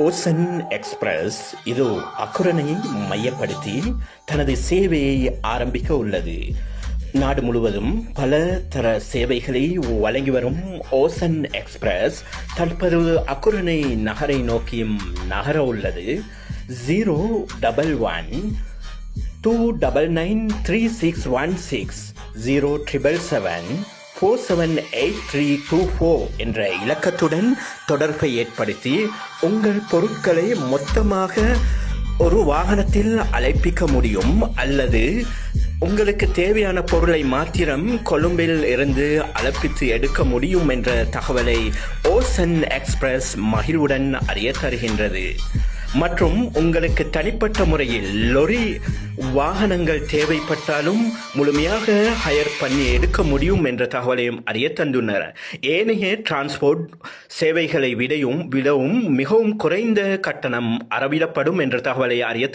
Ocean express இது அக்குரனை மையப்படுத்தி தனது சேவையை ஆரம்பிக்க உள்ளது. நாடு முழுவதும் பல தர சேவைகளை வழங்கி வரும் ஓசன் எக்ஸ்பிரஸ் தற்போது அக்குரணை நகரை நோக்கியும் நகர உள்ளது. 011-299-3616 07777-478324 என்ற இலக்கத்துடன் தொடர்பை ஏற்படுத்தி உங்கள் பொருட்களை மொத்தமாக ஒரு வாகனத்தில் அழைப்பிக்க முடியும். அல்லது உங்களுக்கு தேவையான பொருளை மாத்திரம் கொழும்பில் இருந்து அழைப்பித்து எடுக்க முடியும் என்ற தகவலை ஓசன் எக்ஸ்பிரஸ் மகிழ்வுடன் அறிய தருகின்றது. மற்றும் உங்களுக்கு தனிப்பட்ட முறையில் லொரி வாகனங்கள் தேவைப்பட்டாலும் முழுமையாக ஹயர் பண்ணி எடுக்க முடியும் என்ற தகவலையும் அறிய தந்துள்ளனர். ஏனைய டிரான்ஸ்போர்ட் சேவைகளை விடவும் மிகவும் குறைந்த கட்டணம் அறவிடப்படும் என்ற தகவலை அறிய